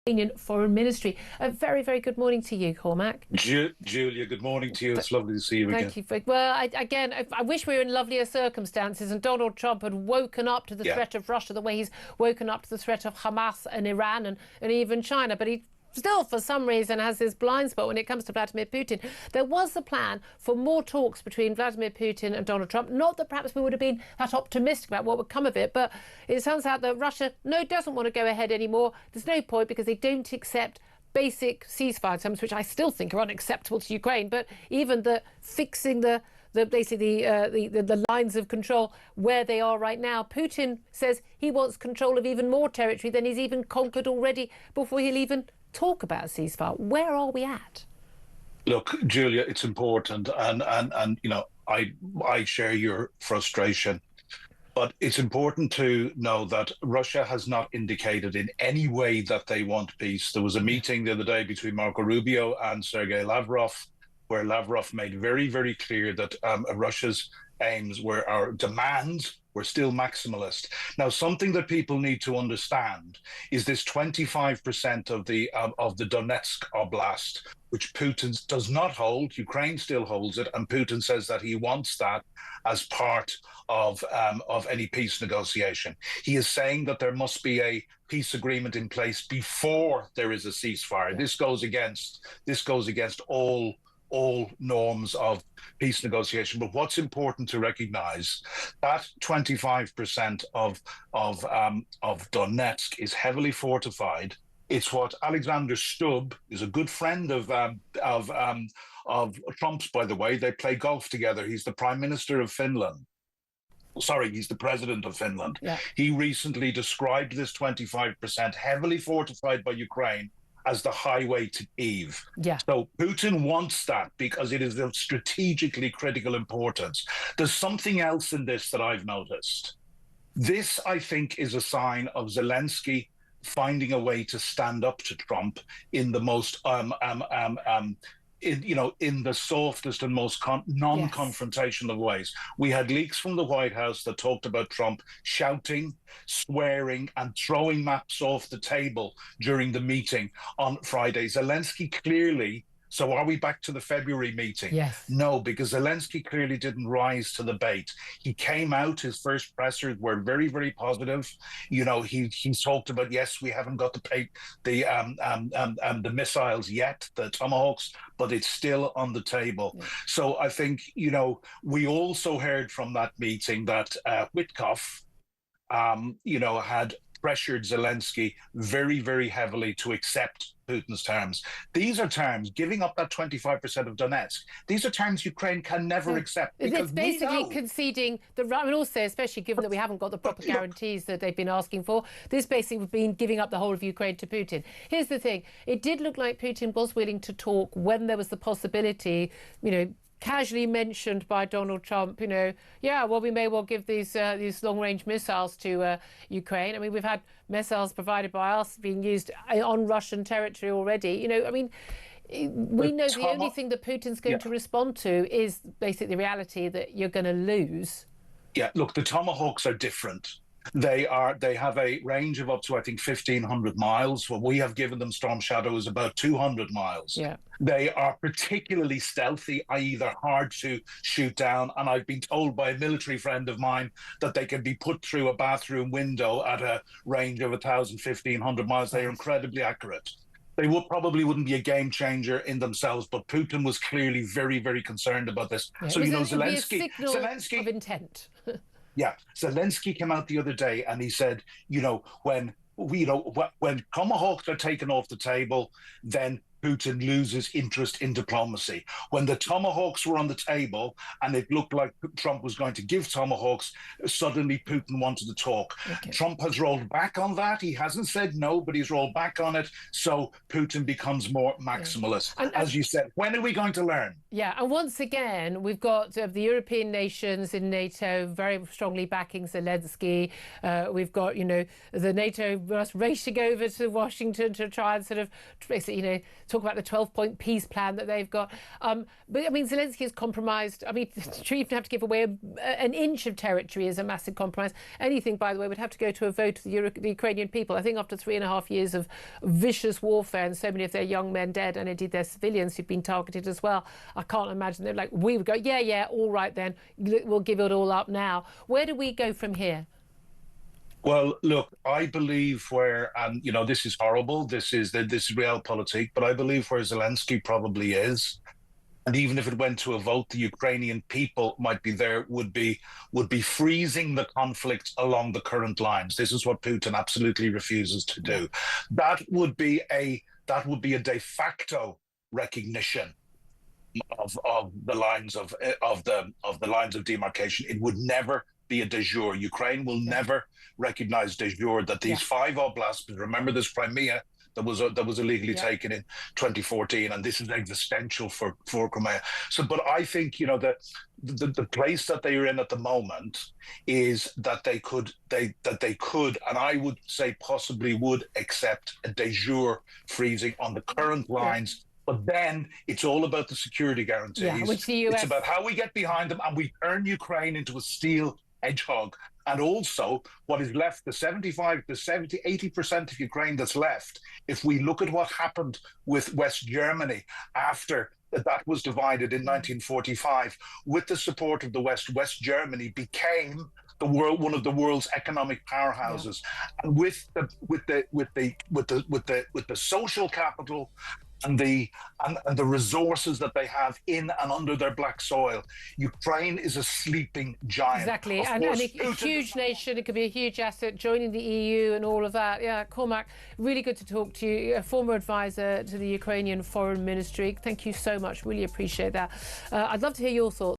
Ukrainian Foreign Ministry. A very, very good morning to you, Cormac. Julia, good morning to you. It's lovely to see you again. Thank you. Well, I wish we were in lovelier circumstances and Donald Trump had woken up to the threat of Russia the way he's woken up to the threat of Hamas and Iran and even China. But he still, for some reason, has this blind spot when it comes to Vladimir Putin. There was a plan for more talks between Vladimir Putin and Donald Trump. Not that perhaps we would have been that optimistic about what would come of it, but it turns out that Russia, doesn't want to go ahead anymore. There's no point because they don't accept basic ceasefire terms, which I still think are unacceptable to Ukraine. But even the fixing the lines of control where they are right now. Putin says he wants control of even more territory than he's even conquered already before he'll even talk about a ceasefire. Where are we at? Look, Julia, it's important, and I share your frustration, but it's important to know that Russia has not indicated in any way that they want peace. There was a meeting the other day between Marco Rubio and Sergei Lavrov, where Lavrov made very, very clear that Russia's aims our demands were still maximalist. Now, something that people need to understand is this 25% of the Donetsk Oblast, which Putin does not hold. Ukraine still holds it, and Putin says that he wants that as part of any peace negotiation. He is saying that there must be a peace agreement in place before there is a ceasefire. This goes against all norms of peace negotiation. But what's important to recognize, that 25% of Donetsk is heavily fortified. It's what Alexander Stubb is, a good friend of Trump's, by the way. They play golf together. He's the Prime Minister of Finland. Sorry, he's the president of Finland. Yeah. He recently described this 25% heavily fortified by Ukraine as the highway to Kyiv. Yeah. So Putin wants that because it is of strategically critical importance. There's something else in this that I've noticed. This, I think, is a sign of Zelensky finding a way to stand up to Trump in the most in the softest and most non-confrontational ways. We had leaks from the White House that talked about Trump shouting, swearing, and throwing maps off the table during the meeting on Friday. Zelensky clearly. So are we back to the February meeting? Yes. No, because Zelensky clearly didn't rise to the bait. He came out, his first pressers were very, very positive. You know, he talked about, yes, we haven't got the missiles yet, the Tomahawks, but it's still on the table. Yeah. So I think, we also heard from that meeting that Witkoff, had pressured Zelensky very, very heavily to accept Putin's terms. These are terms, giving up that 25% of Donetsk, these are terms Ukraine can never accept. It's basically conceding the right, and also, especially given that we haven't got the proper guarantees that they've been asking for, this basically would be giving up the whole of Ukraine to Putin. Here's the thing, it did look like Putin was willing to talk when there was the possibility, casually mentioned by Donald Trump, we may well give these long-range missiles to Ukraine. I mean, we've had missiles provided by us being used on Russian territory already. We know the only thing that Putin's going to respond to is basically the reality that you're going to lose. Yeah, look, the Tomahawks are different. They have a range of up to, I think, 1,500 miles. What we have given them, Storm Shadow, is about 200 miles. Yeah. They are particularly stealthy, i.e. they're hard to shoot down. And I've been told by a military friend of mine that they can be put through a bathroom window at a range of 1,000, 1,500 miles. They are incredibly accurate. They probably wouldn't be a game changer in themselves, but Putin was clearly very, very concerned about this. Yeah. So, Zelensky of intent. Yeah, Zelensky came out the other day and he said, when Tomahawks are taken off the table, then Putin loses interest in diplomacy. When the Tomahawks were on the table and it looked like Trump was going to give Tomahawks, suddenly Putin wanted to talk. Okay. Trump has rolled back on that. He hasn't said no, but he's rolled back on it. So Putin becomes more maximalist. Yeah. As you said, when are we going to learn? Yeah, and once again, we've got the European nations in NATO very strongly backing Zelensky. We've got, the NATO racing over to Washington to try and sort of, basically, talk about the 12-point peace plan that they've got. But I mean, Zelensky has compromised. I mean, to even have to give away an inch of territory is a massive compromise. Anything, by the way, would have to go to a vote of the Ukrainian people. I think after 3.5 years of vicious warfare and so many of their young men dead, and indeed their civilians who've been targeted as well, I can't imagine they're like, we would go, yeah, all right then, we'll give it all up now. Where do we go from here? Well, look, I believe and this is horrible. This is realpolitik, but I believe where Zelensky probably is, and even if it went to a vote, the Ukrainian people would be freezing the conflict along the current lines. This is what Putin absolutely refuses to do. That would be a de facto recognition of the lines of demarcation. It would never be a de jure. Ukraine will never recognize de jure that these 5 oblasts. Remember, this Crimea that was illegally taken in 2014, and this is existential for Crimea. So, but I think the place that they are in at the moment is that they could, and I would say possibly would accept a de jure freezing on the current lines. But then it's all about the security guarantees. Which the US... It's about how we get behind them and we turn Ukraine into a steel hedgehog. And also what is left, the 80% of Ukraine that's left, if we look at what happened with West Germany after that was divided in 1945, with the support of the West Germany became one of the world's economic powerhouses. And with the social capital and the resources that they have in and under their black soil, Ukraine is a sleeping giant. Exactly, and a huge nation. It could be a huge asset, joining the EU and all of that. Yeah, Cormac, really good to talk to you, a former advisor to the Ukrainian Foreign Ministry. Thank you so much, really appreciate that. I'd love to hear your thoughts.